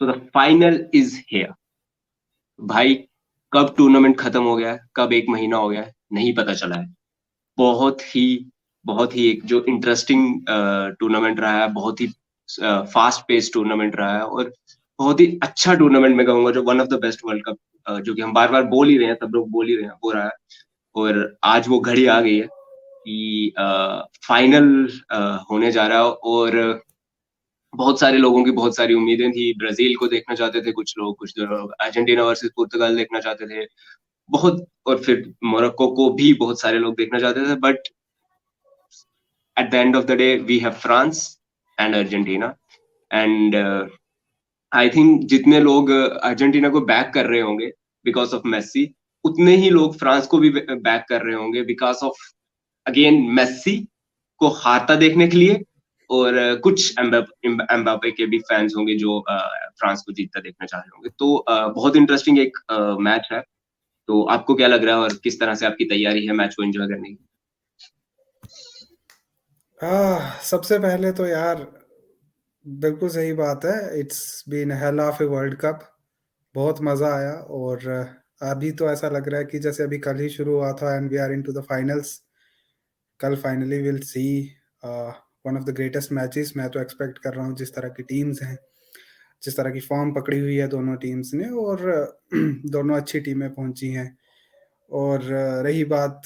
So the final is here. भाई, कब tournament खत्म हो गया है, कब 1 महीना हो गया है, नहीं पता चला है। बहुत ही बहुत ही एक जो इंटरेस्टिंग टूर्नामेंट रहा है, बहुत ही फास्ट पेस टूर्नामेंट रहा है और बहुत ही अच्छा टूर्नामेंट मैं कहूंगा, जो one of the best world cup, जो कि हम बार बार बोल ही रहे हैं, सब लोग बोल ही रहे हैं, वो रहा है। और आज वो घड़ी आ गई है कि फाइनल होने जा रहा है। और बहुत सारे लोगों की बहुत सारी उम्मीदें थी। ब्राजील को देखना चाहते थे कुछ लोग अर्जेंटीना वर्सेस पुर्तगाल देखना चाहते थे बहुत, और फिर मोरक्को को भी बहुत सारे लोग देखना चाहते थे। But at the end of the day we have France and Argentina, and I think जितने लोग अर्जेंटीना को बैक कर रहे होंगे बिकॉज ऑफ मेस्सी, उतने ही लोग फ्रांस को भी बैक कर रहे होंगे बिकॉज ऑफ अगेन मेस्सी को हारता देखने के लिए। और कुछ एम्बापे के भी फैंस होंगे जो फ्रांस को जीतता देखना चाह रहे होंगे। तो बहुत इंटरेस्टिंग एक मैच है। तो आपको क्या लग रहा है और किस तरह से आपकी तैयारी है मैच को एंजॉय करने की? सबसे पहले तो यार बिल्कुल सही बात है। It's been hell of a World Cup. बहुत मज़ा आया और अभी तो ऐसा लग रहा है कि जैसे अभी कल ही शुरू हुआ था and we are into the finals. कल finally will see one of the greatest matches. मैं तो एक्सपेक्ट कर रहा हूँ जिस तरह की टीम्स हैं, जिस तरह की फॉर्म पकड़ी हुई है दोनों टीम्स ने, और दोनों अच्छी टीमें पहुंची हैं। और रही बात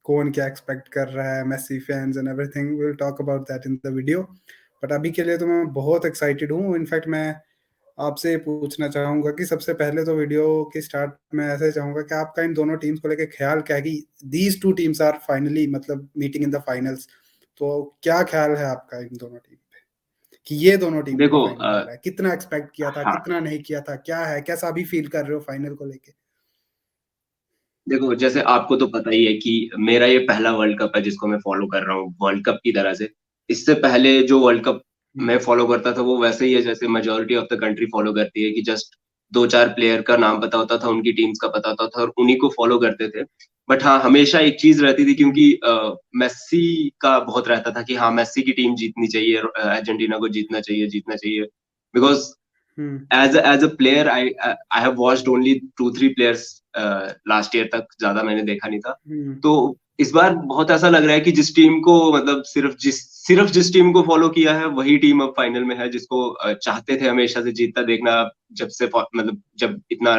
कौन क्या एक्सपेक्ट कर रहा है, Messi fans and everything, will talk about that in the video. But अभी के लिए तो मैं बहुत एक्साइटेड हूँ। इनफैक्ट मैं आपसे ये पूछना चाहूँगा कि सबसे पहले तो वीडियो के स्टार्ट में ऐसे चाहूँगा कि आपका इन दोनों टीम्स को लेके ख्याल क्या है कि these two teams are finally मतलब मीटिंग इन द फाइनल्स। तो क्या ख्याल है आपका इन दोनों टीम पे कि ये दोनों टीम अभी देखो फाइनल में आ रहा है? कितना एक्सपेक्ट किया था, हाँ, कितना नहीं किया था, क्या है, कैसा अभी फील कर रहे हो फाइनल को लेके? देखो जैसे आपको तो पता ही है कि मेरा ये पहला वर्ल्ड कप है जिसको मैं फॉलो कर रहा हूँ वर्ल्ड कप की तरह से। इससे पहले जो वर्ल्ड कप हम्म, मैं फॉलो करता था वो वैसे ही है जैसे majority of the country follow करती है, कि जस्ट दो चार प्लेयर का नाम पता होता था, उनकी टीम्स का पता होता था और उन्हीं को फॉलो करते थे। बट हाँ, हमेशा एक चीज रहती थी, क्योंकि मेस्सी का बहुत रहता था कि हाँ मेस्सी की टीम जीतनी चाहिए, अर्जेंटीना को जीतना चाहिए, जीतना चाहिए। Because hmm, as a player I have watched only 2 3 players last year तक, ज्यादा मैंने देखा नहीं था। हम्म, तो इस बार बहुत ऐसा लग रहा है कि जिस टीम को मतलब सिर्फ जिस टीम को फॉलो किया है वही टीम अब फाइनल में है, जिसको चाहते थे हमेशा से जीतता देखना, जब से मतलब जब इतना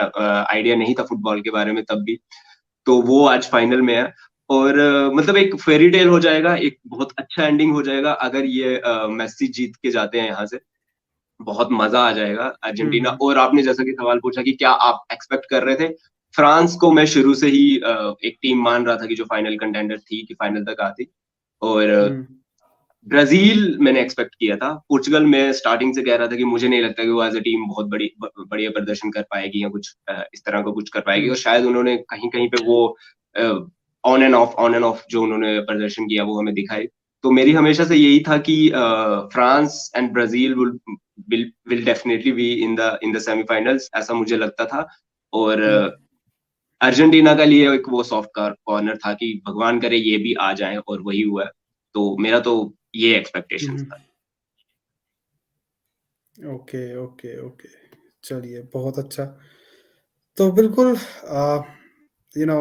आइडिया नहीं था फुटबॉल के बारे में तब भी। तो वो आज फाइनल में है। और मतलब एक फेरी टेल हो जाएगा, एक बहुत अच्छा एंडिंग हो जाएगा अगर ये मेस्सी जीत के जाते हैं यहाँ से। बहुत मजा आ जाएगा अर्जेंटीना। हम्म, और आपने जैसा कि सवाल पूछा कि क्या आप एक्सपेक्ट कर रहे थे, फ्रांस को मैं शुरू से ही एक टीम मान रहा था कि जो फाइनल कंटेंडर थी, कि फाइनल तक आती। और हम्म, ब्राजील मैंने एक्सपेक्ट किया था। पोर्चुगल में स्टार्टिंग से कह रहा था कि मुझे नहीं लगता कि वो एज अ टीम बहुत बढ़िया प्रदर्शन कर पाएगी या कुछ इस तरह का कुछ कर पाएगी। और हम्म, शायद उन्होंने कहीं कहीं पे वो ऑन एंड ऑफ जो उन्होंने प्रदर्शन किया वो हमें दिखाई। तो मेरी हमेशा से यही था कि France and Brazil will definitely be in the semifinals, ऐसा मुझे लगता था। और हम्म, अर्जेंटीना का लिए एक वो सॉफ्ट कॉर्नर था कि भगवान करे ये भी आ जाए, और वही हुआ है। तो मेरा तो ये एक्सपेक्टेशंस हम्म। था। Okay, okay, okay. चलिए, बहुत अच्छा। तो बिल्कुल यू नो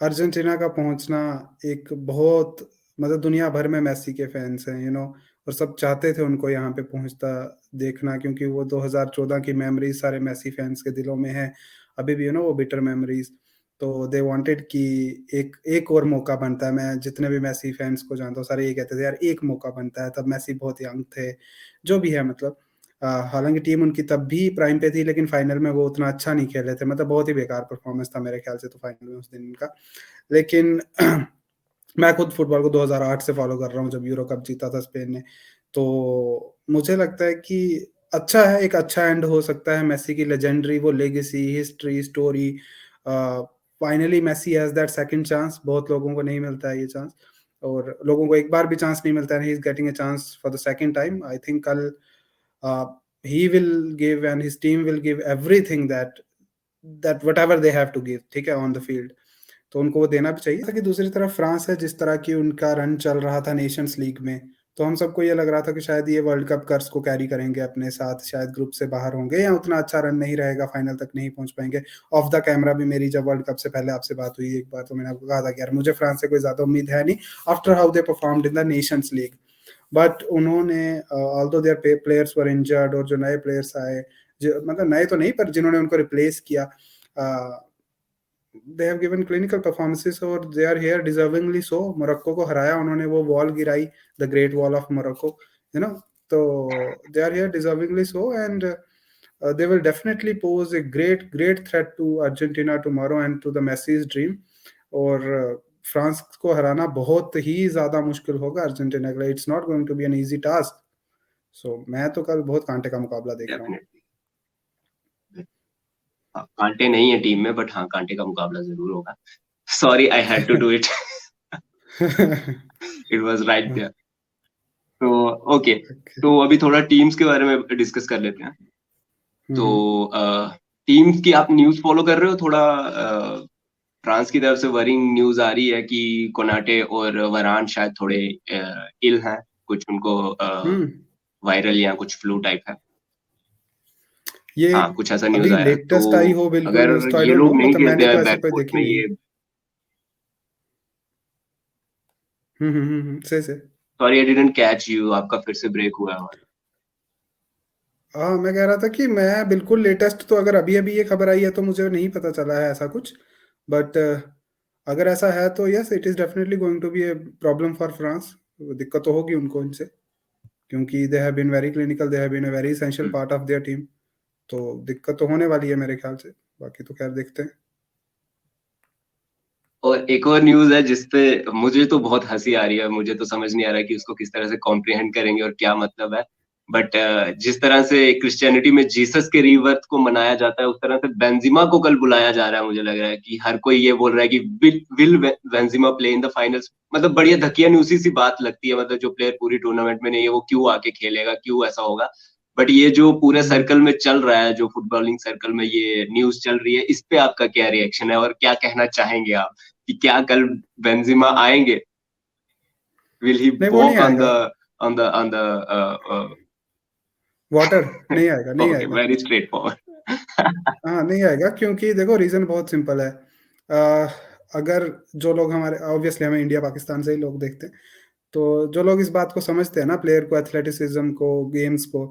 अर्जेंटीना का पहुंचना एक बहुत मतलब दुनिया भर में मेसी के फैंस हैं, और सब चाहते थे उनको यहाँ पे पहुंचता देखना, क्योंकि वो 2014 की मेमोरीज सारे मेसी फैंस के दिलों में है अभी भी, वो बिटर मेमोरीज। तो दे वांटेड कि एक एक और मौका बनता है। मैं जितने भी मेसी फैंस को जानता हूँ सारे ये कहते थे यार एक मौका बनता है। तब मेसी बहुत यंग थे, जो भी है मतलब। हालांकि टीम उनकी तब भी प्राइम पे थी, लेकिन फाइनल में वो उतना अच्छा नहीं खेले थे, मतलब बहुत ही बेकार परफॉर्मेंस था मेरे ख्याल से तो फाइनल में उस दिन इनका। लेकिन मैं खुद फुटबॉल को 2008 से फॉलो कर रहा हूँ, जब यूरो कप जीता था स्पेन ने। तो मुझे लगता है कि अच्छा है, एक अच्छा एंड हो सकता है मेसी की लेजेंडरी वो legacy, history, story. Finally Messi has that second chance. बहुत लोगों को नहीं मिलता है ये चांस, और लोगों को एक बार भी चांस नहीं मिलता है। He is getting a chance for the second time. I think कल he will give and his team will give everything that whatever they have to give, ठीक है, ऑन द फील्ड। तो उनको वो देना भी चाहिए। कि दूसरी तरफ फ्रांस है, जिस तरह की उनका रन चल रहा था नेशंस लीग में, तो हम सबको ये लग रहा था कि शायद ये वर्ल्ड कप कर्स को कैरी करेंगे अपने साथ, शायद ग्रुप से बाहर होंगे या उतना अच्छा रन नहीं रहेगा, फाइनल तक नहीं पहुँच पाएँगे। ऑफ द कैमरा भी मेरी जब वर्ल्ड कप से पहले आपसे बात हुई एक बार, तो मैंने आपको कहा था कि यार मुझे फ्रांस से कोई ज़्यादा उम्मीद है नहीं, after how they performed in the Nations League. But उन्होंने although their players were injured, और जो नए प्लेयर्स आए, जो मतलब नए तो नहीं पर जिन्होंने उनको रिप्लेस किया, they have given clinical performances और they are here deservingly so. Morocco को हराया उन्होंने, वो वॉल गिराई, the great wall of Morocco, you know. तो they are here deservingly so, and they will definitely pose a great threat to Argentina tomorrow and to the Messi's dream. और France को हराना बहुत ही ज़्यादा मुश्किल होगा अर्जेंटीना के लिए। It's not going to be an easy task. So मैं तो कल बहुत कांटे का मुकाबला देख रहा हूँ। डेफिनेटली। कांटे नहीं है टीम में, बट हाँ कांटे का मुकाबला जरूर होगा। Sorry, I had to do it. It was right there. तो ओके, तो अभी थोड़ा टीम्स के बारे में डिस्कस कर लेते हैं। तो टीम्स की आप न्यूज़ फॉलो कर रहे हो थोड़ा? फ्रांस की तरफ से वरिंग न्यूज़ आ रही है कि कोनाटे और वरान शायद थोड़े इल हैं, कुछ उनको वायरल या कुछ फ्लू टाइप है। ये हाँ, कुछ ऐसा न्यूज़ अभी आया है। तो लेटेस्ट आई हो बिल्कुल अगर न्यूज़, तो आई ये डोंट नो, लोग नहीं मतलब खेलते मैंने तो हैं ऐसे कोई बैकफुट देखी में नहीं है। ये, से sorry I didn't catch you, आपका फिर से ब्रेक हुआ है। हाँ, मैं कह रहा था कि मैं बिल्कुल लेटेस्ट तो, अगर अभी-अभी ये खबर आई है तो मुझे नहीं पता चला है ऐसा कुछ। बट अगर ऐसा है तो yes, it is definitely going to be a problem for France. दिक्कत तो होगी उनको इनसे, क्योंकि they have been very clinical, they have been a very essential part of their team. तो दिक्कत तो होने वाली है मेरे ख्याल से। बाकी तो खैर देखते हैं। और एक और न्यूज़ है जिसपे मुझे तो बहुत हंसी आ रही है, मुझे तो समझ नहीं आ रहा है कि उसको किस तरह से कॉम्प्रिहेंड करेंगे और क्या मतलब है। बट जिस तरह से क्रिश्चियनिटी में जीसस के रीबर्थ को मनाया जाता है, उस तरह से बेंजिमा को कल बुलाया जा रहा है। मुझे लग रहा है कि हर कोई ये बोल रहा है कि will Benzema play in the finals. मतलब बढ़िया धकियानुसी सी बात लगती है, मतलब जो प्लेयर पूरी टूर्नामेंट में नहीं है वो क्यों आके खेलेगा, क्यों ऐसा होगा। बट ये जो पूरे सर्कल में चल रहा है, जो फुटबॉलिंग सर्कल में ये न्यूज चल रही है, इस पे आपका क्या रिएक्शन है और क्या कहना चाहेंगे आप कि क्या कल बेंजिमा आएंगे? विल ही नहीं, वो नहीं वॉक ऑन आएगा। द ऑन द वाटर नहीं आएगा, नहीं ओके, आएगा। Very straight forward. हाँ, नहीं आएगा, क्योंकि देखो रीज़न बहुत सिंपल है। अगर जो लोग हमारे, ऑब्वियसली हमें इंडिया पाकिस्तान से ही लोग देखते हैं, तो जो लोग इस बात को समझते हैं ना, प्लेयर को, एथलेटिसिज़्म को, गेम्स को,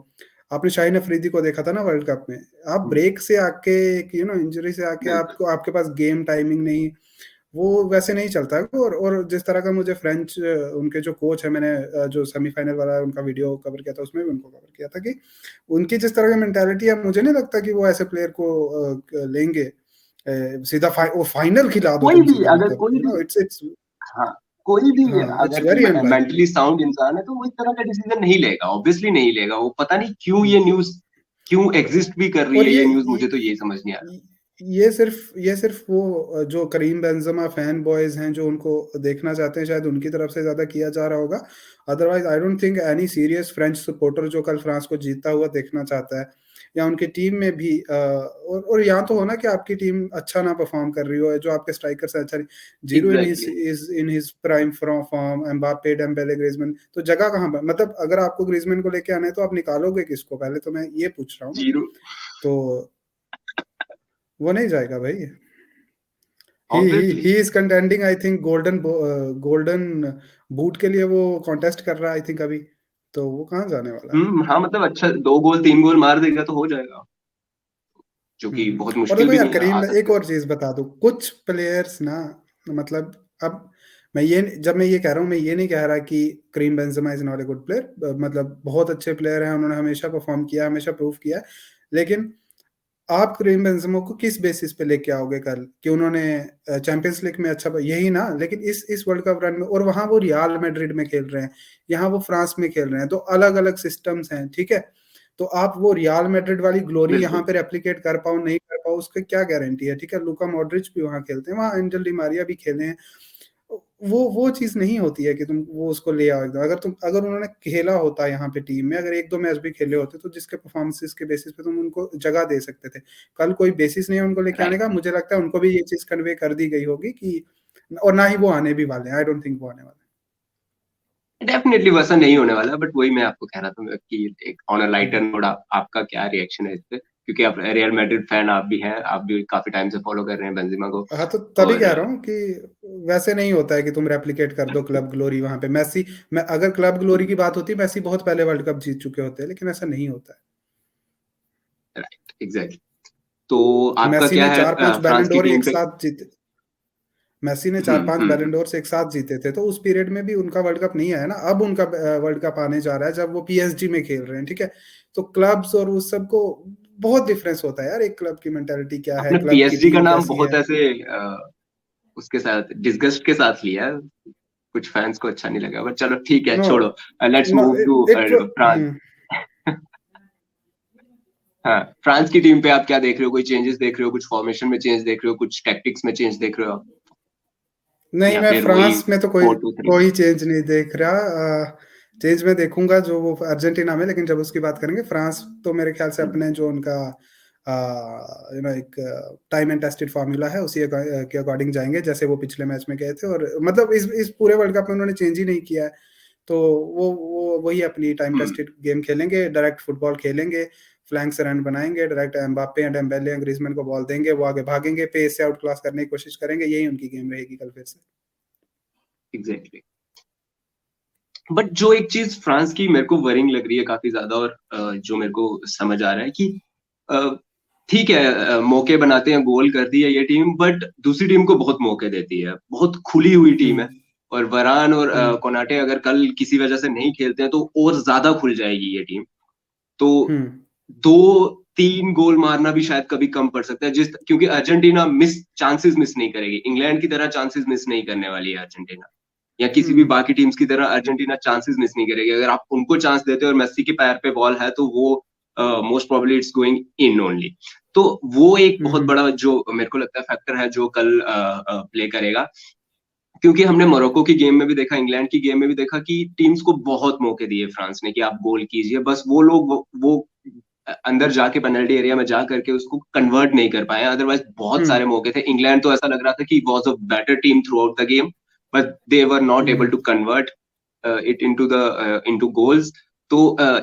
आपने शाहीन अफरीदी को देखा था ना वर्ल्ड कप में। आप ब्रेक से आके, इंजरी से आके, बिल्कुल। आपको, आपके पास गेम टाइमिंग नहीं, वो वैसे नहीं चलता है। और जिस तरह का मुझे फ्रेंच, उनके जो कोच है, मैंने जो सेमीफाइनल वाला उनका वीडियो कवर किया था, उसमें भी उनको कवर किया था कि उनकी जिस तरह की मेंटालिटी है, मुझे नहीं लगता कि वो ऐसे प्लेयर को लेंगे सीधा वो फाइनल खिला दो कोई तुम भी, सीधा, अगर मतलब कोई भी, इट्स इट्स हाँ, कोई भी हाँ, इट्स अगर वेरी अनलाइकली। मेंटली साउंड इंसान है तो वो इस तरह का डिसीजन नहीं लेगा, ऑब्वियसली नहीं लेगा। वो पता नहीं क्यों ये न्यूज क्यों एग्जिस्ट भी कर रही और है ये न्यूज, मुझे तो ये समझ नहीं आ रहा। ये सिर्फ वो जो करीम बेंजेमा फैन बॉयज हैं, जो उनको देखना चाहते हैं, शायद उनकी तरफ से ज़्यादा किया जा रहा होगा। Otherwise I don't think any serious French supporter जो कल फ्रांस को जीतता हुआ देखना चाहता है, या उनकी टीम में भी और यहाँ तो हो ना कि आपकी टीम अच्छा ना परफॉर्म कर रही हो, जो आपके स्ट्राइकर्स हैं अच्छा नहीं, zero in his exactly. Is in his prime form, Mbappe, Dembélé, Griezmann, तो जगह कहाँ पर, मतलब अगर आपको ग्रीजमैन को लेके आना है तो आप निकालोगे किसको, पहले तो मैं ये पूछ रहा हूँ ना। जीरो। तो वो नहीं जाएगा भाई। Obviously. He is contending, I think golden boot के लिए वो कॉन्टेस्ट कर रहा है, आई थिंक अभी। तो वो कहाँ जाने वाला है। हाँ, मतलब अच्छा 2 गोल 3 गोल मार देगा तो हो जाएगा, जो कि बहुत और मुश्किल देखो भी यार, नहीं है, आ करीम, एक सकते हैं। और चीज बता दूं, कुछ प्लेयर्स ना, मतलब अब जब मैं ये कह रहा हूँ, मैं ये नहीं कह रहा कि Karim Benzema is not a good player, मतलब बहुत अच्छे प्लेयर हैं, उन्होंने हमेशा परफॉर्म किया, हमेशा प्रूव किया है। लेकिन आप करीम बेंजेमा को किस बेसिस पे लेके आओगे कल, कि उन्होंने चैंपियंस लीग में अच्छा, यही ना। लेकिन इस वर्ल्ड कप रन में, और वहां वो रियाल मैड्रिड में खेल रहे हैं, यहाँ वो फ्रांस में खेल रहे हैं, तो अलग अलग सिस्टम्स हैं, ठीक है। तो आप वो रियाल मैड्रिड वाली ग्लोरी यहाँ बिल्कुल। पे रेप्लिकेट कर पाओ, नहीं कर पाओ, उसका क्या गारंटी है, ठीक है। लूका मॉड्रिच भी वहाँ खेलते हैं, वहाँ एंजल डी मारिया भी खेले हैं। वो चीज नहीं होती है कि तुम वो उसको ले आओ एकदम। अगर उन्होंने खेला होता यहाँ पे टीम में, अगर एक दो मैच भी खेले होते, तो जिसके परफॉर्मेंसेस के बेसिस पे तुम उनको जगह दे सकते थे। कल कोई बेसिस नहीं है उनको लेके आने राइट। का, मुझे लगता है उनको भी ये चीज कन्वे कर दी गई होगी कि, और ना ही वो आने भी वाले हैं, आई डोंट थिंक वो आने वाले डेफिनेटली वैसा नहीं होने वाला, बट वही मैं आपको कह रहा था कि एक on a lighter hmm. Note आपका क्या रिएक्शन है इस पे, क्योंकि आप रियल मैड्रिड फैन आप भी हैं, आप भी काफी टाइम से फॉलो कर रहे हैं बेंजेमा को। हाँ, तो तभी और कह रहा हूँ कि वैसे नहीं होता है कि तुम रेप्लिकेट कर दो क्लब ग्लोरी वहां पे। मैसी, मैं अगर क्लब ग्लोरी की बात होती, मैसी बहुत पहले वर्ल्ड कप जीत चुके होते हैं, लेकिन ऐसा नहीं होता है। Right, exactly. तो आपका मैसी क्या ने है चार पांच फ्रांस बैलन की डोर टीम एक पे? साथ जीते। मेसी ने चार पांच बैलन हम्म। डोर एक साथ जीते थे, तो उस पीरियड में भी उनका वर्ल्ड कप नहीं आया ना। अब उनका वर्ल्ड कप आने जा रहा है जब वो पीएसजी में खेल रहे हैं, ठीक है। तो क्लब्स और उस सब को बहुत डिफरेंस होता है यार, एक क्लब की मेंटालिटी क्या है, आपने क्लब की पीएसजी का टीम नाम कैसी बहुत है। ऐसे उसके साथ डिस्गस्ट के साथ लिया है, कुछ फैंस को अच्छा नहीं लगा, बट चलो ठीक है, नो, छोड़ो। लेट्स नो, मूव टू एक फ्रांस। हाँ, फ्रांस की टीम पे आप क्या देख रहे हो? कोई चेंजेस देख रहे हो? कुछ फॉर्मेशन में चेंज देख रहे हो? कुछ टैक्टिक्स में चेंज देख रहे हो आप? नहीं, या मैं फिर वही फ्रांस में तो कोई 4-2-3? कोई चेंज नहीं देख रहा। चेंज में देखूंगा जो वो अर्जेंटीना में, लेकिन जब उसकी बात करेंगे। फ्रांस तो मेरे ख्याल से अपने जो उनका एक टाइम एंड टेस्टेड फार्मूला है, उसी के अकॉर्डिंग जाएंगे, जैसे वो पिछले मैच में गए थे। और मतलब इस पूरे वर्ल्ड कप में उन्होंने चेंज ही नहीं किया है। तो वो वही अपनी टाइम हम्म। टेस्टेड गेम खेलेंगे, डायरेक्ट फुटबॉल खेलेंगे, फ्लैंक से रन बनाएंगे, डायरेक्ट एम्बाप्पे या डेम्बेले या ग्रीजमैन को बॉल देंगे, वो आगे भागेंगे, पेस से आउट क्लास करने की कोशिश करेंगे। यही उनकी गेम रहेगी कल फिर से। एग्जैक्टली। बट जो एक चीज फ्रांस की मेरे को वरिंग लग रही है काफी ज्यादा, और जो मेरे को समझ आ रहा है कि अ, ठीक है, मौके बनाते हैं, गोल करती है ये टीम, बट दूसरी टीम को बहुत मौके देती है, बहुत खुली हुई टीम है। हुँ, और वरान और हुँ, कोनाटे अगर कल किसी वजह से नहीं खेलते हैं तो और ज्यादा खुल जाएगी ये टीम। तो हुँ, 2-3 गोल मारना भी शायद कभी कम पड़ सकता है, क्योंकि अर्जेंटीना चांसेस मिस नहीं करेगी, इंग्लैंड की तरह चांसेस मिस नहीं करने वाली है अर्जेंटीना, या किसी भी हुँ, बाकी टीम्स की तरह अर्जेंटीना चांसेस मिस नहीं करेगी। अगर आप उनको चांस देते हो और मेस्सी के पैर पे बॉल है तो वो most probably it's going in only. तो वो एक हुँ, बहुत हुँ, बड़ा जो मेरे को लगता है फैक्टर है जो कल प्ले करेगा, क्योंकि हमने मोरक्को की गेम में भी देखा, इंग्लैंड की गेम में भी देखा कि टीम्स को बहुत मौके दिए फ्रांस ने कि आप गोल कीजिए, बस वो लोग वो अंदर जाके पेनल्टी एरिया में जा करके उसको कन्वर्ट नहीं कर पाए। अदरवाइज बहुत हुँ, सारे मौके थे। इंग्लैंड तो ऐसा लग रहा था कि was a better team throughout the game, but they were not able hmm, to convert it into goals. तो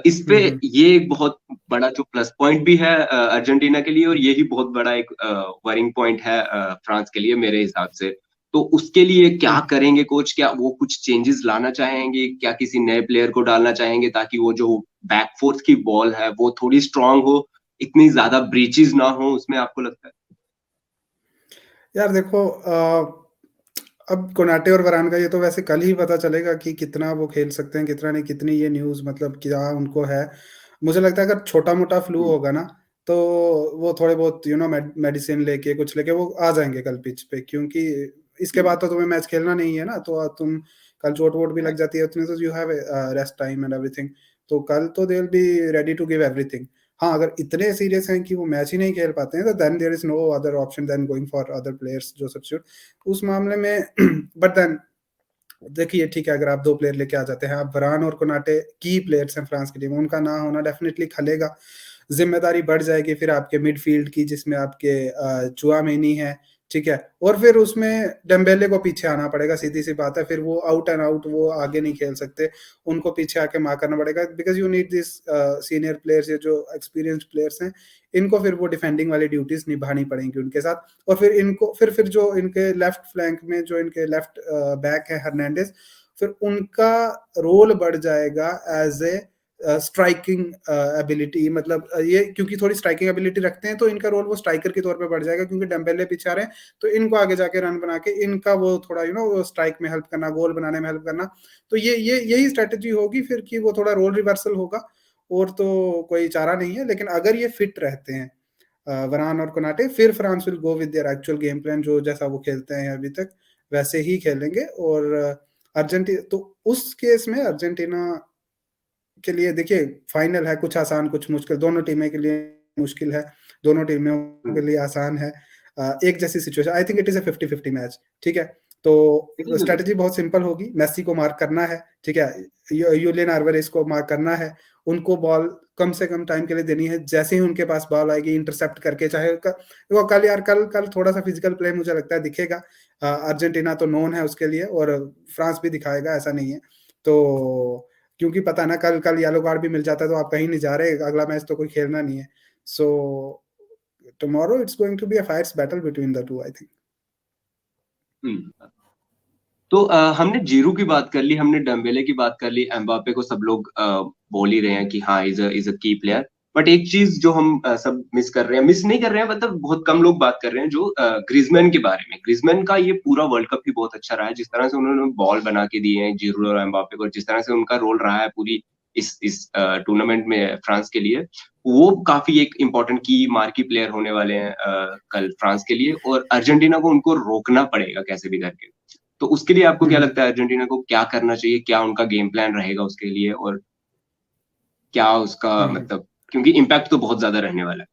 इस पे हुँ, हुँ, ये एक बहुत बड़ा जो प्लस पॉइंट भी है अर्जेंटीना के लिए, और यही बहुत बड़ा एक वरिंग पॉइंट है फ्रांस के लिए मेरे हिसाब से। तो उसके लिए क्या हुँ। करेंगे कोच? क्या वो कुछ चेंजेस लाना चाहेंगे? क्या किसी नए प्लेयर को डालना चाहेंगे ताकि वो जो बैकफोर्थ की बॉल है वो थोड़ी स्ट्रांग हो, इतनी ज्यादा ब्रीचेस ना हो उसमें, आपको लगता है? यार देखो, अब कोनाटे और वरान का ये तो वैसे कल ही पता चलेगा कि कितना वो खेल सकते हैं, कितना नहीं, कितनी ये न्यूज़ मतलब क्या उनको है। मुझे लगता है अगर छोटा-मोटा फ्लू हम्म, होगा ना, तो वो थोड़े बहुत मेडिसिन लेके, कुछ लेके वो आ जाएँगे कल पिच पे, क्योंकि इसके बाद तो तुम्हें मैच खेलना नहीं है ना, तो तुम कल चोट-वोट भी लग जाती है उसमें, तो you have rest time and everything. तो कल तो they will be ready to give everything. हाँ, अगर इतने सीरियस हैं कि वो मैच ही नहीं खेल पाते हैं, तो then there is no other option then going for other players जो सब्स्टिट्यूट। उस मामले में बट देन देखिए, ठीक है, अगर आप 2 प्लेयर लेके आ जाते हैं, आप वरान और कोनाटे की प्लेयर्स हैं फ्रांस की टीम में, उनका ना होना डेफिनिटली खलेगा। ज़िम्मेदारी बढ़ जाएगी फिर आपके मिडफ़ील्ड की, जिसमें आपके चुआमेनी है, ठीक है? और फिर उसमें डेम्बेले को पीछे आना पड़ेगा, सीधी-सी बात है, फिर वो आउट एंड आउट वो आगे नहीं खेल सकते, उनको पीछे आके मार्क करना पड़ेगा, because you need this senior players, ये जो एक्सपीरियंस्ड प्लेयर्स हैं, इनको फिर वो डिफेंडिंग वाली ड्यूटीज़ निभानी पड़ेंगी उनके साथ। और फिर इनको फिर जो इनके लेफ्ट फ्लैंक में जो इनके लेफ्ट बैक है हर्नांडेज़, फिर उनका रोल बढ़ जाएगा एज़ ए स्ट्राइकिंग एबिलिटी, मतलब ये क्योंकि थोड़ी स्ट्राइकिंग एबिलिटी रखते हैं, तो इनका रोल वो स्ट्राइकर के तौर पे बढ़ जाएगा, क्योंकि डेम्बेले पीछे आ रहे हैं, तो इनको आगे जाके रन बना के इनका वो थोड़ा वो स्ट्राइक में हेल्प करना, गोल बनाने में हेल्प करना। तो ये यही स्ट्रैटेजी होगी फिर, कि वो थोड़ा रोल रिवर्सल होगा। और तो कोई चारा नहीं है, लेकिन अगर ये फिट रहते हैं वरान और कोनाटे, फिर France will go with their actual game plan, जो जैसा वो खेलते हैं अभी तक, वैसे ही खेलेंगे। और अर्जेंटीना तो उस केस में अर्जेंटीना के लिए देखिए, फाइनल है, कुछ आसान कुछ मुश्किल, दोनों टीमें के लिए मुश्किल है, दोनों टीमों के हम्म। लिए आसान है। एक जैसी situation, I think it is a 50-50 match, ठीक है? तो इट इज स्ट्रैटेजी बहुत सिंपल होगी, मेसी को मार्क करना है, ठीक है? यूलियन अल्वारेज को मार्क करना है, उनको बॉल कम से कम टाइम के लिए देनी है, जैसे ही उनके पास बॉल आएगी इंटरसेप्ट करके, चाहे वो कल यार, कल थोड़ा-सा फिजिकल प्ले मुझे लगता है दिखेगा। अर्जेंटीना तो नोन है उसके लिए, और फ्रांस भी दिखाएगा, ऐसा नहीं है। तो क्योंकि पता है ना कल येलो कार्ड भी मिल जाता है तो आप कहीं नहीं जा रहे, अगला मैच तो कोई खेलना नहीं है। So tomorrow it's going to be a fierce battle between the two I think. तो हमने जीरू की बात कर ली, हमने डेम्बेले की बात कर ली, एम्बापे को सब लोग बोल ही रहे हैं कि हाँ इज अ की प्लेयर। बट एक चीज जो हम सब मिस कर रहे हैं, मिस नहीं कर रहे हैं मतलब बहुत कम लोग बात कर रहे हैं, जो ग्रिजमैन के बारे में। ग्रिजमैन का ये पूरा वर्ल्ड कप ही बहुत अच्छा रहा है, जिस तरह से उन्होंने बॉल बना के दिए हैं जीरू और एम्बापे को, जिस तरह से उनका रोल रहा है पूरी इस टूर्नामेंट में फ्रांस के लिए। वो काफी एक इम्पोर्टेंट की मार्की प्लेयर होने वाले हैं कल फ्रांस के लिए, और अर्जेंटीना को उनको रोकना पड़ेगा कैसे भी करके। तो उसके लिए आपको क्या हम्म लगता है अर्जेंटीना को क्या करना चाहिए, क्या उनका गेम प्लान रहेगा उसके लिए, और क्या उसका हम्म। मतलब, क्योंकि इम्पैक्ट तो बहुत ज्यादा रहने वाला है।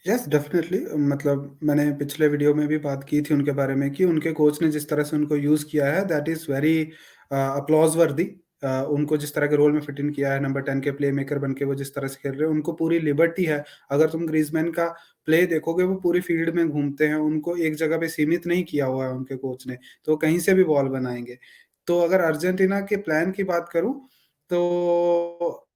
यस डेफिनेटली, मतलब मैंने पिछले वीडियो में भी बात की थी उनके बारे में कि उनके कोच ने जिस तरह से उनको यूज़ किया है दैट इज़ वेरी अपलॉज वर्दी। उनको जिस तरह के रोल में फिट इन किया है, नंबर 10 के प्ले मेकर बन के वो जिस तरह से खेल रहे हैं, उनको पूरी लिबर्टी है। अगर तुम ग्रीजमैन का प्ले देखोगे वो पूरी फील्ड में घूमते हैं, उनको एक जगह पे सीमित नहीं किया हुआ है उनके कोच ने, तो कहीं से भी बॉल बनाएंगे। तो अगर अर्जेंटीना के प्लान की बात करूं तो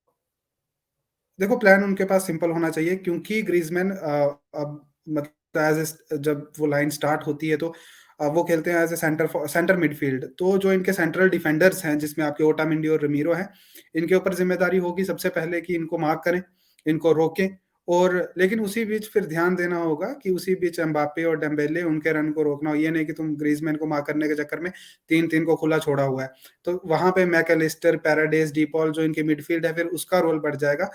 देखो प्लान उनके पास सिंपल होना चाहिए क्योंकि ग्रीजमैन अब मतलब जब वो लाइन स्टार्ट होती है तो वो खेलते हैं एज ए सेंटर मिडफील्ड। तो जो इनके सेंट्रल डिफेंडर्स हैं जिसमें आपके ओटामेंडी और रमीरो हैं, इनके ऊपर जिम्मेदारी होगी सबसे पहले कि इनको मार्क करें, इनको रोकें। और लेकिन उसी बीच फिर ध्यान देना होगा कि उसी बीच एम्बापे और डेम्बेले उनके रन को रोकना हो। ये नहीं कि तुम ग्रीजमैन को मार्क करने के चक्कर में 3-3 को खुला छोड़ा हुआ है, तो वहां पे मैकलिस्टर, पैराडेस, डीपॉल जो इनकी मिडफील्ड है फिर उसका रोल बढ़ जाएगा।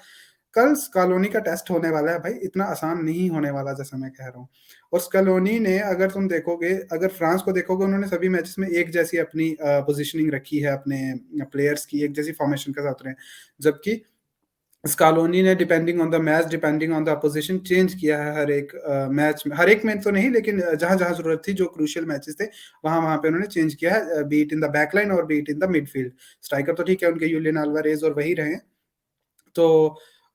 कल स्कालोनी का टेस्ट होने वाला है भाई, इतना आसान नहीं होने वाला जैसा मैं कह रहा हूँ। और स्कालोनी ने अगर तुम देखोगे, अगर फ्रांस को देखोगे, उन्होंने सभी मैचेस में एक जैसी अपनी पोजीशनिंग रखी है, अपने प्लेयर्स की एक जैसी फॉर्मेशन के साथ रहे, जबकि स्कालोनी ने depending on the match, depending on the opposition change किया है हर एक मैच में। हर एक में तो नहीं, लेकिन जहां जहां जरूरत थी, जो क्रूशियल मैचेस थे वहां वहां पे उन्होंने चेंज किया है, बीट इन द बैकलाइन और bit in the midfield. Striker तो ठीक है उनके यूलियन अल्वारेज और वही रहे। तो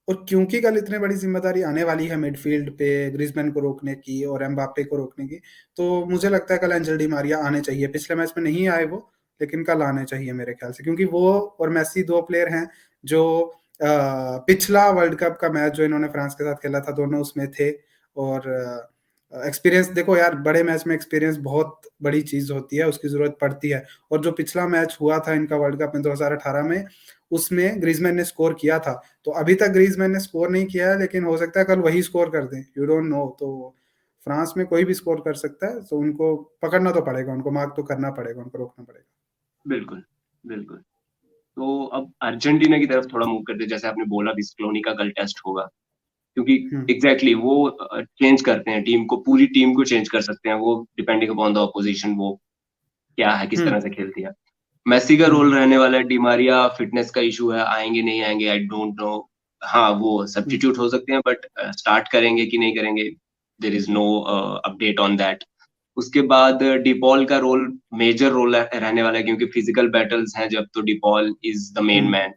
और क्योंकि कल इतनी बड़ी ज़िम्मेदारी आने वाली है मिडफ़ील्ड पे ग्रिezmann को रोकने की और एम्बाप्पे को रोकने की, तो मुझे लगता है कल एंजेल डी मारिया आने चाहिए। पिछले मैच में नहीं आए वो, लेकिन कल आने चाहिए मेरे ख़्याल से, क्योंकि वो और मेसी 2 प्लेयर हैं जो पिछला वर्ल्ड कप का मैच जो इन्होंने फ्रांस के साथ खेला था, दोनों उसमें थे। और एक्सपीरियंस देखो यार, बड़े मैच में एक्सपीरियंस बहुत बड़ी चीज़ होती है, उसकी ज़रूरत पड़ती है। और जो पिछला मैच हुआ था इनका वर्ल्ड कप में 2018 में, उसमें ग्रिezmann ने स्कोर किया था। तो अभी तक ग्रीजमैन ने स्कोर नहीं किया है, लेकिन हो सकता है कल वही स्कोर कर दें, यू डोंट नो। तो फ्रांस में कोई भी स्कोर कर सकता है, तो उनको पकड़ना तो पड़ेगा, उनको मार्क तो करना पड़ेगा, उनको रोकना पड़ेगा। बिल्कुल, बिल्कुल। तो अब अर्जेंटीना की तरफ थोड़ा मूव करते, जैसे आपने बोला भी स्क्लोनी का कल टेस्ट होगा, क्योंकि हम्म एग्जैक्टली वो चेंज करते हैं टीम को, पूरी टीम को चेंज कर सकते हैं वो, डिपेंडिंग अपॉन द अपोजिशन वो क्या है, किस तरह हम्म से खेलती है। मेसी का रोल हम्म रहने वाला है, डिमारिया फिटनेस का इशू है, आएंगे नहीं आएंगे आई डोंट नो। हाँ वो हम्म सब्स्टिट्यूट हो सकते हैं, बट स्टार्ट करेंगे कि नहीं करेंगे, there is no update on that. उसके बाद डिपॉल का रोल मेजर रोल रहने वाला है, क्योंकि फिजिकल बैटल्स हैं जब, तो De Paul is the main hmm man.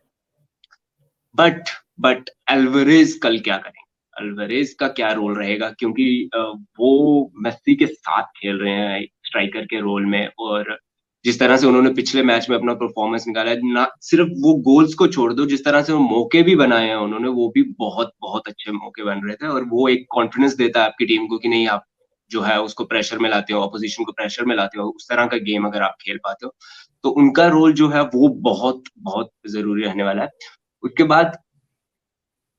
But Alvarez कल क्या करेंगे, अल्वारेज का क्या रोल रहेगा, क्योंकि वो मेसी के साथ खेल रहे हैं स्ट्राइकर के रोल में, और जिस तरह से उन्होंने पिछले मैच में अपना परफॉर्मेंस निकाला है, ना सिर्फ वो गोल्स को छोड़ दो, जिस तरह से वो मौके भी बनाए हैं उन्होंने, वो भी बहुत बहुत अच्छे मौके बन रहे थे, और वो एक कॉन्फिडेंस देता है आपकी टीम को कि नहीं आप जो है उसको प्रेशर में लाते हो, अपोजिशन को प्रेशर में लाते हो, उस तरह का गेम अगर आप खेल पाते हो, तो उनका रोल जो है वो बहुत बहुत जरूरी रहने वाला है। उसके बाद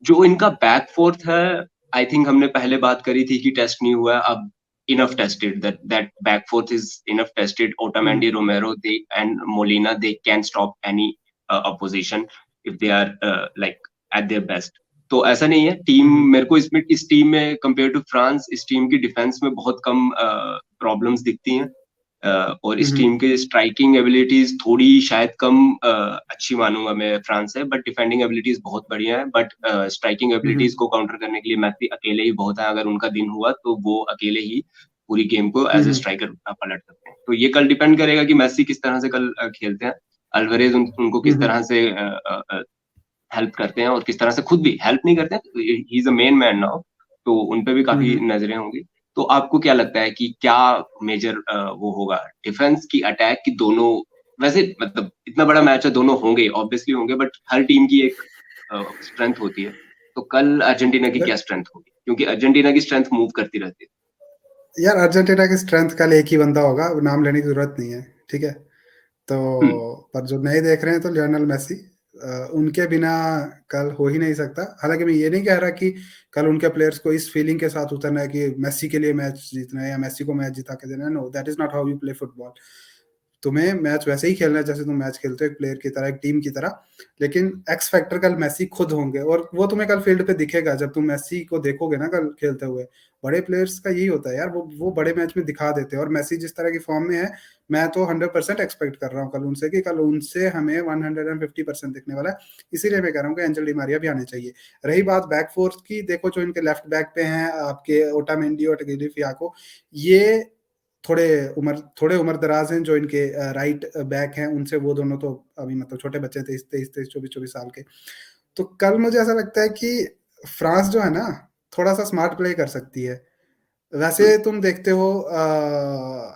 जो इनका बैक फोर्थ है, आई थिंक हमने पहले बात करी थी कि टेस्ट नहीं हुआ है, अब enough tested, that back four is enough tested, Otamendi, hmm Romero they and Molina, they can stop any opposition if they are like at their best. तो ऐसा नहीं है टीम, हम्म मेरे को इसमें इस टीम में कंपेयर टू फ्रांस, इस टीम की डिफेंस में बहुत कम प्रॉब्लम्स दिखती हैं, और इस टीम हम्म के स्ट्राइकिंग एबिलिटीज थोड़ी शायद कम अच्छी मानूंगा मैं फ्रांस से, बट डिफेंडिंग एबिलिटीज बहुत बढ़िया है, बट स्ट्राइकिंग एबिलिटीज हम्म को काउंटर करने के लिए मैसी अकेले ही बहुत है, अगर उनका दिन हुआ तो वो अकेले ही पूरी गेम को एज ए हम्म स्ट्राइकर पलट सकते हैं। तो ये कल डिपेंड करेगा कि मैसी किस तरह से कल खेलते हैं, अल्वारेज उनको किस हम्म तरह से हेल्प करते हैं, और किस तरह से खुद भी हेल्प नहीं करते हैं, he is a main man now, तो उन पे भी काफी हम्म नजरें होंगी। तो आपको क्या लगता है कि क्या मेजर वो होगा, डिफेंस की अटैक की, दोनों वैसे मतलब इतना बड़ा मैच है, दोनों होंगे, ऑब्वियसली होंगे, बट हर टीम की एक स्ट्रेंथ होती है। तो कल अर्जेंटीना की क्या स्ट्रेंथ होगी, क्योंकि अर्जेंटीना की स्ट्रेंथ मूव करती रहती है। यार अर्जेंटीना की स्ट्रेंथ कल एक ही बंदा होगा, नाम लेने की जरूरत नहीं है, ठीक है। तो हम्म। पर जो नहीं देख रहे हैं तो लियोनेल मेसी, उनके बिना कल हो ही नहीं सकता। हालांकि मैं ये नहीं कह रहा कि कल उनके प्लेयर्स को इस फीलिंग के साथ उतरना है कि मेसी के लिए मैच जीतना है या मेसी को मैच जिता के देना है। No, that is not how you play football. तुम्हें मैच वैसे ही खेलना है जैसे तुम मैच खेलते हो, एक प्लेयर की तरह, एक टीम की तरह। लेकिन एक्स फैक्टर कल मेसी खुद होंगे, और वो तुम्हें कल फील्ड पे दिखेगा जब तुम मेसी को देखोगे ना कल खेलते हुए। बड़े प्लेयर्स का यही होता है यार, वो बड़े मैच में दिखा देते हैं। और मेसी जिस तरह की फॉर्म में है, मैं तो 100% एक्सपेक्ट कर रहा हूँ कल उनसे कि कल उनसे हमें 150% दिखने वाला है। इसीलिए मैं कह रहा हूँ कि एंजल डी मारिया भी आने चाहिए। रही बात बैक फोर्स की, देखो जो इनके लेफ्ट बैक पे हैं आपके ओटामेंडी और टेगिलिफियाको, ये थोड़े उम्र दराज हैं। जो इनके राइट बैक हैं उनसे, वो दोनों तो अभी मतलब छोटे बच्चे, 23 24 साल के। तो कल मुझे ऐसा लगता है कि फ्रांस जो है ना, थोड़ा सा स्मार्ट प्ले कर सकती है। वैसे हम्म। तुम देखते हो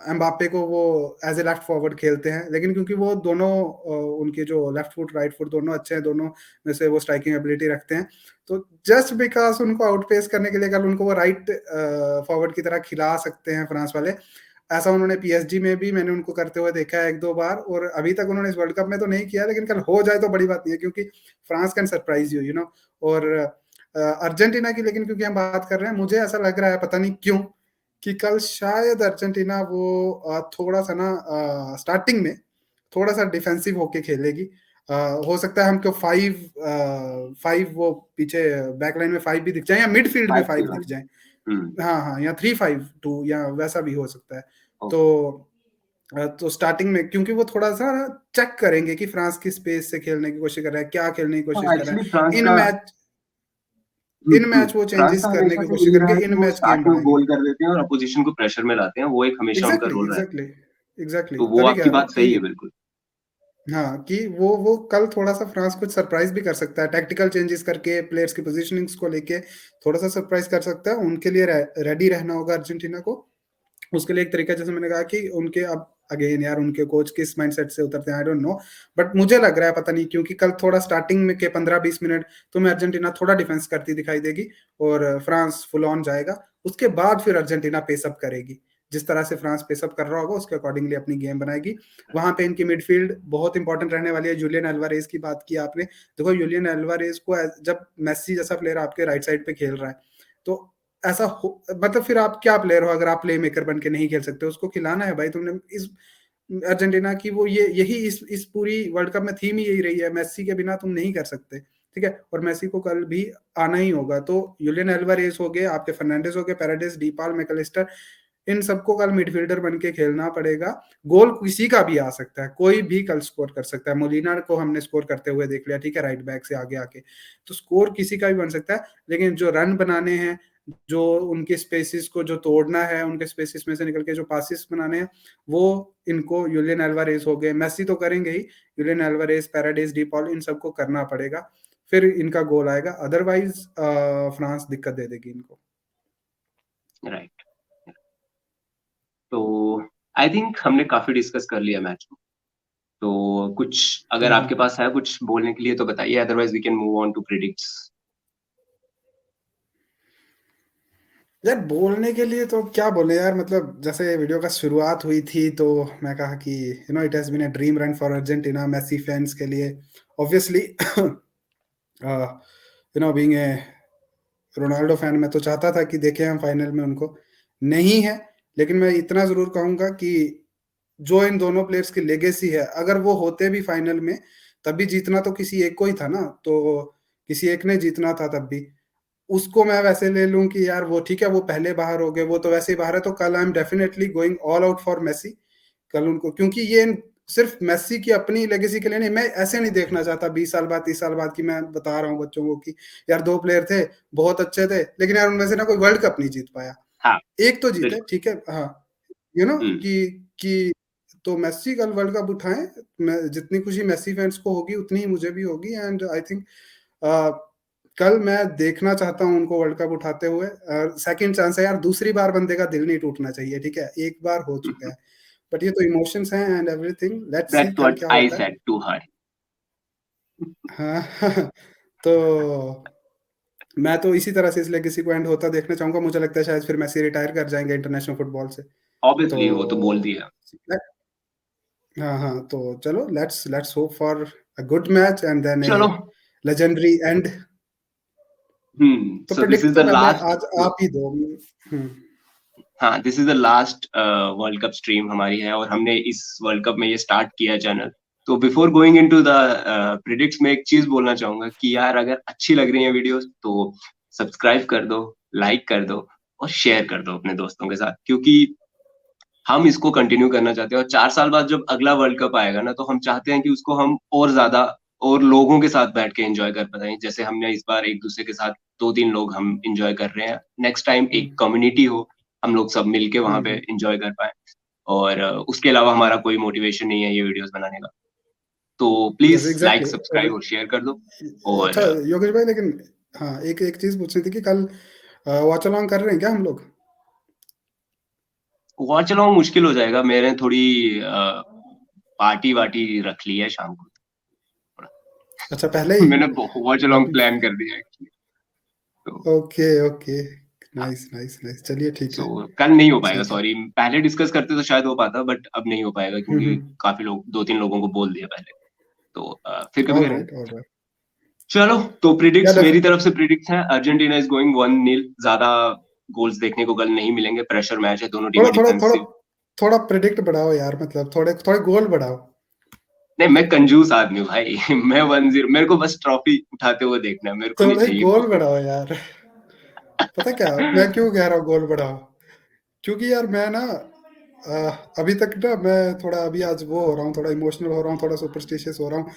एम्बापे को, वो एज ए लेफ्ट फॉरवर्ड खेलते हैं, लेकिन क्योंकि वो दोनों उनके जो लेफ्ट फुट राइट फुट दोनों अच्छे हैं, दोनों में से वो स्ट्राइकिंग एबिलिटी रखते हैं। तो जस्ट बिकॉज उनको आउटपेस करने के लिए कल उनको वो राइट फॉरवर्ड की तरह खिला सकते हैं फ्रांस वाले। ऐसा उन्होंने पीएसजी में भी मैंने उनको करते हुए देखा है एक दो बार, और अभी तक उन्होंने इस वर्ल्ड कप में तो नहीं किया, लेकिन कल हो जाए तो बड़ी बात नहीं है, क्योंकि France can surprise you know. और अर्जेंटीना की, लेकिन क्योंकि हम बात कर रहे हैं, मुझे ऐसा लग रहा है पता नहीं क्यों कि कल शायद अर्जेंटीना वो थोड़ा सा ना स्टार्टिंग में थोड़ा सा डिफेंसिव होके खेलेगी। हो सकता है हमको फाइव वो पीछे बैकलाइन में फाइव भी दिख जाए, या मिडफील्ड में फाइव फाइव के दिख बाद। जाए। हम्म। हाँ हाँ, या 3-5-2 या वैसा भी हो सकता है। तो ओके। तो स्टार्टिंग में क्योंकि वो थोड़ा सा चेक करेंगे कि फ्रांस की स्पेस से खेलने की कोशिश कर रहा है, क्या खेलने की कोशिश हाँ, कर रहा एक्चुअली फ्रांस है। इन का, मैच इन मैच वो फ्रांस चेंजेस का करने हमेशा की से कोशिश यही रहा करेंगे, है इन कि वो मैच गेम स्टार्ट में बनाएंगे। गोल कर देते हैं और अपोजिशन को प्रेशर में लाते हैं, वो एक हमेशा उनका एग्जैक्टली रोल रहा है। एग्जैक्टली एग्जैक्टली, तो वो तभी कह आपकी रहा हूँ बात कि सही है बिल्कुल। हाँ, कि वो कल थोड़ा सा फ्रांस कुछ सरप्राइज भी कर सकता है, टैक्टिकल चेंजेस करके प्लेयर्स की पोजीशनिंग्स को लेके थोड़ा सा सरप्राइज कर सकता है। उनके लिए रेडी रहना होगा अर्जेंटीना को। उसके लिए एक तरीका, जैसे मैंने कहा कि उनके अब अगेन यार उनके कोच किस माइंडसेट से उतरते हैं आई डोंट नो, बट मुझे लग रहा है पता नहीं, क्योंकि कल थोड़ा स्टार्टिंग में के 15-20 मिनट तुम्हें अर्जेंटीना थोड़ा डिफेंस करती दिखाई देगी, और फ्रांस फुल ऑन जाएगा। उसके बाद फिर अर्जेंटीना पेसअप करेगी, जिस तरह से फ्रांस पेसअप कर रहा होगा उसके अकॉर्डिंगली अपनी गेम बनाएगी। वहां पे इनकी मिडफील्ड बहुत इंपॉर्टेंट रहने वाली है। जूलियन अल्वारेज की बात की आपने, देखो जूलियन अल्वारेज को जब मेसी जैसा प्लेयर आपके राइट साइड पे खेल रहा है, तो ऐसा हो मतलब फिर आप क्या प्लेयर हो अगर आप प्ले मेकर बन के नहीं खेल सकते? उसको खिलाना है भाई तुमने। इस अर्जेंटीना की वो ये यही इस पूरी वर्ल्ड कप में थीम ही यही रही है, मेसी के बिना तुम नहीं कर सकते, ठीक है। और मेसी को कल भी आना ही होगा। तो यूलियन एल्वारेज हो गए, आपके फर्नांडिस हो गए, पैराडिस, डीपाल, मैकलिस्टर, इन सबको कल मिडफील्डर बन के खेलना पड़ेगा। गोल किसी का भी आ सकता है, कोई भी कल स्कोर कर सकता है। मोलिना को हमने स्कोर करते हुए देख लिया, ठीक है, राइट बैक से आगे आके। तो स्कोर किसी का भी बन सकता है, लेकिन जो रन बनाने हैं, जो उनके स्पेसिस को जो तोड़ना है, उनके स्पेसिस में से निकल के जो पासिस बनाने हैं, वो इनको यूलियन एल्वारेज हो गए, मेसी तो करेंगे ही, Julian Alvarez, Paredes, De Paul, इन सबको करना पड़ेगा। फिर इनका गोल आएगा, अदरवाइज फ्रांस दिक्कत दे देगी इनको। राइट। तो आई थिंक हमने काफी डिस्कस कर लिया मैच को। तो कुछ अगर आपके पास है कुछ बोलने के लिए तो बताइए, otherwise we can move on to predicts. यार बोलने के लिए तो क्या बोले यार, मतलब जैसे वीडियो का शुरुआत हुई थी तो मैं कहा कि it has been a dream run for Argentina, Messi fans के लिए obviously. Being a Ronaldo fan, मैं तो चाहता था कि देखें हम फाइनल में उनको। नहीं है, लेकिन मैं इतना जरूर कहूंगा कि जो इन दोनों प्लेयर्स की लेगेसी है, अगर वो होते भी फाइनल में, तभी जीतना तो किसी एक को ही था ना। तो किसी एक ने जीतना था तब भी। उसको मैं वैसे ले लूं कि यार वो ठीक है, वो पहले बाहर हो गए, वो तो वैसे ही बाहर है। तो कल I am definitely going all out for Messi कल उनको, क्योंकि ये सिर्फ मेसी की अपनी लेगेसी के लिए नहीं, मैं ऐसे नहीं देखना चाहता 20 साल बाद 30 साल बाद की मैं बता रहा हूँ बच्चों को कि यार दो प्लेयर थे, बहुत अच्छे थे, लेकिन यार उनमें से ना कोई वर्ल्ड कप नहीं जीत पाया। हाँ। एक तो जीते, बिल्कुल। ठीक है, हाँ, हम्म। कि तो मेसी कल वर्ल्ड कप उठाए। मैं जितनी खुशी मेसी फैंस को होगी उतनी ही मुझे भी होगी, एंड आई थिंक कल मैं देखना चाहता हूँ उनको वर्ल्ड कप उठाते हुए। सेकंड चांस है यार, दूसरी बार बंदे का दिल नहीं टूटना चाहिए, ठीक है, एक बार हो चुका है। बट ये तो इमोशंस हैं and everything, let's see that's कल व्हाट क्या आई होता है। Said to her. हाँ तो मैं तो इसी तरह से इस लेगेसी को एंड होता देखना चाहूँगा। मुझे लगता है शायद फिर मेसी रिटायर कर जाएँगे इंटरनेशनल फुटबॉल से। ऑब्वियसली वो तो बोल तो दिया। हाँ, हाँ, तो चलो let's let's hope for a good match and then ए चलो। Legendary end. तो सो दिस प्रेडिक्ट इज तो द पहले लास्ट। आज आप ही दो। हुँ, हाँ, this is the last world cup stream हमारी है, और हमने इस वर्ल्ड कप में ये स्टार्ट किया चैनल। तो before going into the predicts, में एक चीज बोलना चाहूंगा कि यार अगर अच्छी लग रही है वीडियोस तो सब्सक्राइब कर दो, लाइक कर दो और शेयर कर दो अपने दोस्तों के साथ, क्योंकि हम इसको कंटिन्यू करना चाहते हैं। और 4 साल बाद जब अगला वर्ल्ड कप आएगा ना, तो हम चाहते हैं कि उसको हम और ज्यादा और लोगों के साथ बैठ के एंजॉय कर पाए। जैसे हमने इस बार एक दूसरे के साथ 2-3 लोग हम एंजॉय कर रहे हैं, नेक्स्ट टाइम हुँ, एक कम्युनिटी हो, हम लोग सब मिलके हुँ, वहां पे हुँ। एंजॉय कर पाए। और उसके अलावा हमारा कोई मोटिवेशन नहीं है ये वीडियोस बनाने का। तो यस प्लीज लाइक, एग्ज़ैक्टली। और सब्सक्राइब और शेयर कर दो। और अच्छा योगेश भाई, लेकिन हाँ, एक एक चीज़ पूछनी थी कि कल वॉच अलोंग कर रहे हैं क्या हम लोग? वॉच अलोंग मुश्किल हो जाएगा, मैंने थोड़ी पार्टी वार्टी रख ली है शाम को। अच्छा पहले ही? मैंने वॉच अलोंग अभी प्लान कर दिया है एक्चुअली। तो okay, okay. Nice, nice, nice. चलिए ठीक सो है, कल नहीं हो पाएगा, ठीक है। सॉरी। पहले डिस्कस करते तो शायद हो पाता, बट अब नहीं हो पाएगा हुँ, क्योंकि हुँ। काफी लोग, 2-3 लोगों को बोल दिया पहले। तो फिर कभी करेंगे। Alright, alright. चलो, तो या प्रिडिक्ट्स डेफि मेरी तरफ से प्रिडिक्ट्स हैं, अर्जेंटीना इज गोइंग 1-0। ज्यादा गोल्स देखने को कल नहीं मिलेंगे, प्रेशर मैच है, दोनों थोड़ा टीमें थोड़ा थोड़ा डिफेंसिव। थोड़ा प्रेडिक्ट बढ़ाओ यार, मतलब थोड़े थोड़े गोल बढ़ाओ। नहीं, मैं कंजूस आदमी हूँ भाई। मैं 1-0, मेरे को बस ट्रॉफी उठाते हुए देखना है, मेरे को नहीं थोड़े चाहिए गोल ट्रॉफी। बढ़ाओ यार। पता क्या, मैं क्यों कह रहा हूँ गोल बढ़ाओ? क्योंकि यार मैं ना अभी तक ना मैं थोड़ा अभी आज वो हो रहा हूँ, थोड़ा इमोशनल हो रहा हूँ, थोड़ा सुपरस्टिशियस हो रहा हूँ।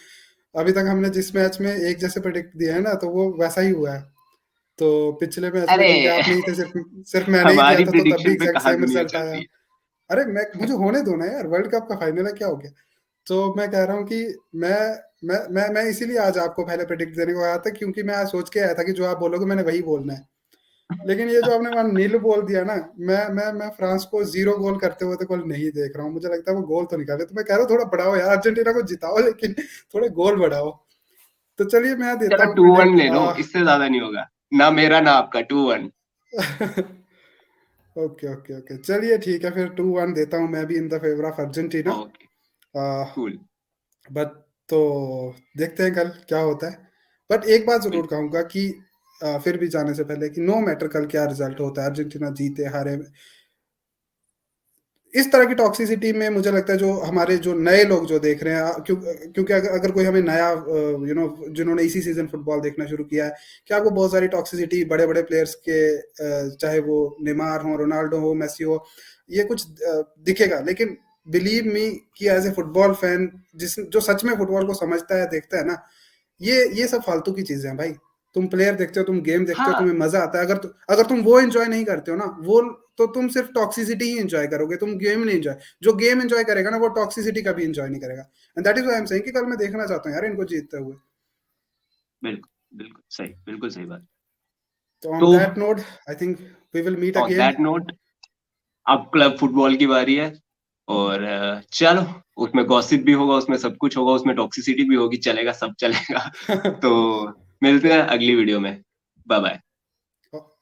अभी तक हमने जिस मैच में एक जैसे प्रेडिक्ट दिए है ना, तो वो वैसा ही हुआ है। तो पिछले मैच में अरे क्योंकि आप नहीं थे, सिर्फ सिर्फ मैंने ही दिया हमारी था, तो तब भी प्रिडिक्शन पे एग्जैक्ट कहाँ सेम दुनिया रिजल्ट चलती आया। है। अरे मैं मुझे होने दो ना यार, वर्ल्ड कप का फाइनल है, क्या हो गया? तो मैं कह रहा हूँ कि मैं मैं इसीलिए आज आपको पहले प्रेडिक्ट देने को आया था, क्योंकि मैं आज सोच के आया था कि जो आप बोलोगे मैंने वही बोलना है। लेकिन ये जो आपने वहाँ नील बोल दिया ना, मैं फ्रांस को 0 गोल करते हुए तो कल नहीं देख रहा हूँ। मुझे लगता है वो गोल तो निकाले। तो मैं कह रहा हूँ थोड़ा बढ़ाओ यार, अर्जेंटीना को जिताओ, लेकिन थोड़े गोल बढ़ाओ। तो चलिए मैं देता चलो हूँ 2-1 प्रेडिक्ट। ले लो, इससे ज्यादा नहीं होगा। ना मेरा ना आपका, 2-1। Okay, okay, okay. चलिए ठीक है, फिर 2-1 देता हूँ मैं भी in the favour of Argentina. Okay, a, cool. But तो देखते हैं कल क्या होता है। बट एक बात ज़रूर बिल्कुल। कहूँगा कि फिर भी जाने से पहले कि नो मैटर कल क्या रिज़ल्ट होता है, अर्जेंटीना जीते, हारे, इस तरह की टॉक्सिसिटी में मुझे लगता है जो हमारे जो नए लोग जो देख रहे हैं, क्योंकि अगर अगर कोई हमें नया जिन्होंने इसी सीज़न फुटबॉल देखना शुरू किया है, क्या आपको बहुत सारी टॉक्सिसिटी बड़े-बड़े प्लेयर्स के, चाहे वो नेमार हो, रोनाल्डो हो, मेसी हो, ये कुछ दिखेगा। लेकिन बिलीव मी कि एज़ ए फुटबॉल फैन, जिस जो सच में फुटबॉल को समझता है, देखता है ना, ये सब फालतू की चीज़ें हैं भाई। तुम प्लेयर देखते हो, तुम गेम देखते हो, हाँ, तुम्हें मज़ा आता है। अगर तुम वो एन्जॉय नहीं करते हो ना, वो तो तुम सिर्फ टॉक्सिसिटी ही एन्जॉय करोगे, तुम गेम नहीं एन्जॉय। जो गेम एन्जॉय करेगा ना, वो टॉक्सिसिटी कभी एन्जॉय नहीं करेगा। And that is why I am saying कि कल मैं देखना चाहता हूँ यार इनको जीतते हुए। बिल्कुल, बिल्कुल सही बात। तो ऑन तो that note I think we will meet on again. That note, अब क्लब फुटबॉल की बारी है। और चलो, उसमें गॉसिप भी होगा, उसमें सब कुछ होगा, उसमें टॉक्सिसिटी भी होगी, चलेगा, सब चलेगा। तो मिलते हैं अगली वीडियो में। Bye bye.